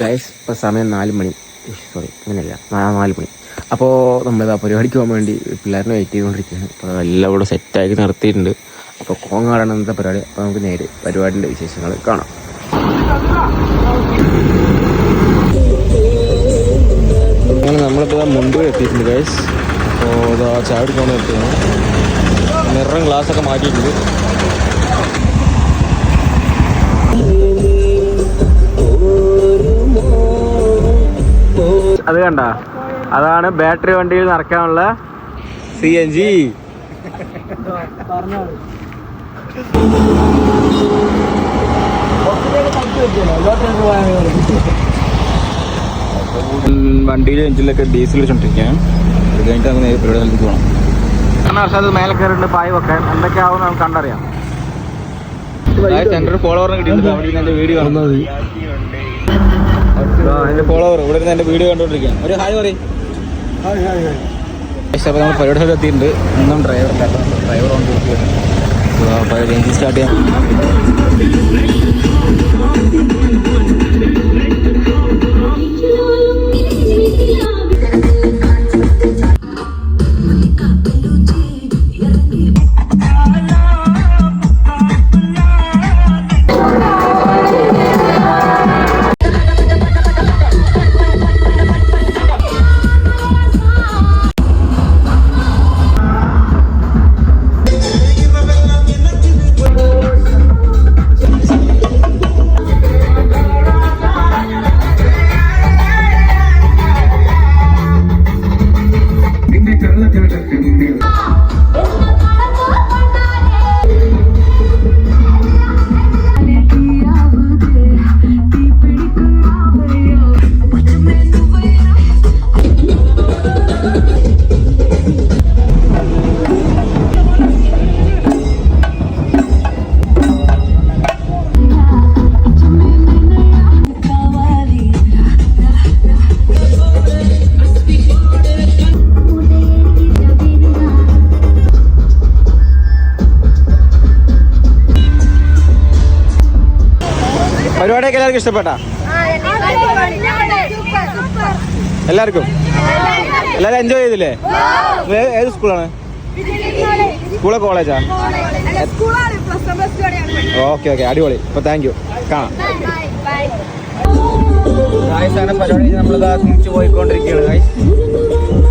Guys ഇപ്പോൾ സമയം 4 മണി. Sorry അങ്ങനെയല്ല, 4 മണി. അപ്പോൾ നമ്മളിതാ പരിപാടിക്ക് പോകാൻ വേണ്ടി പിള്ളേരിനെ വെയിറ്റ് ചെയ്തുകൊണ്ടിരിക്കുകയാണ്. അപ്പോൾ എല്ലാം ഇവിടെ സെറ്റാക്കി നിർത്തിയിട്ടുണ്ട്. അപ്പോൾ കോങ്ങാടാണ് ഇന്നത്തെ പരിപാടി. അപ്പോൾ നമുക്ക് നേരെ പരിപാടിൻ്റെ വിശേഷങ്ങൾ കാണാം. അങ്ങനെ നമ്മളിപ്പോൾ മുൻപ് എത്തിയിട്ടുണ്ട് ഗൈസ്. അപ്പോൾ ഇതാ ചായ കുടിക്കാൻ എത്തിയാണ്. മിററും ഗ്ലാസ്സൊക്കെ മാറ്റിയിട്ടുണ്ട്. അത് കണ്ട, അതാണ് ബാറ്ററി വണ്ടിയിൽ നിറയ്ക്കാനുള്ള CNG. വണ്ടിയിലെ എഞ്ചിനിലൊക്കെ ഡീസൽ വെച്ചോണ്ടിരിക്കുകയാണ്. അത് കഴിഞ്ഞിട്ട് നമുക്ക് നേരെ പരിപാടി നൽകി പോകണം. വർഷം അത് മേലെ കയറിയിട്ട് പായ് വെക്കാൻ എന്തൊക്കെയാവും നമുക്ക് കണ്ടറിയാം. എൻ്റെ ഒരു ഫോളോവറിനെ കിട്ടിയിട്ടുണ്ട്. അവിടെ നിന്ന് എൻ്റെ വീഡിയോ കാണുന്നത്. എൻ്റെ ഫോളോവർ ഇവിടെ നിന്ന് എൻ്റെ വീഡിയോ കണ്ടുകൊണ്ടിരിക്കുകയാണ്. ഒരു ഹായ് പറയും. അപ്പോൾ നമ്മൾ പരിപാടി എത്തിയിട്ടുണ്ട്. ഇന്നും ഡ്രൈവർ ഓൺ ഡ്യൂട്ടിയാണ്. എഞ്ചിൻ സ്റ്റാർട്ട് ചെയ്യാം. പരിപാടിയൊക്കെ എല്ലാവർക്കും ഇഷ്ടപ്പെട്ടാ? എല്ലാവർക്കും എല്ലാവരും എൻജോയ് ചെയ്തില്ലേ? ഏത് സ്കൂളാണ്? സ്കൂളോ കോളേജാ? ഓക്കെ അടിപൊളി. അപ്പോൾ താങ്ക് യു. കാണാം. പരിപാടി നമ്മളിതാ തിരിച്ചു പോയിക്കൊണ്ടിരിക്കുകയാണ് ഗൈസ്.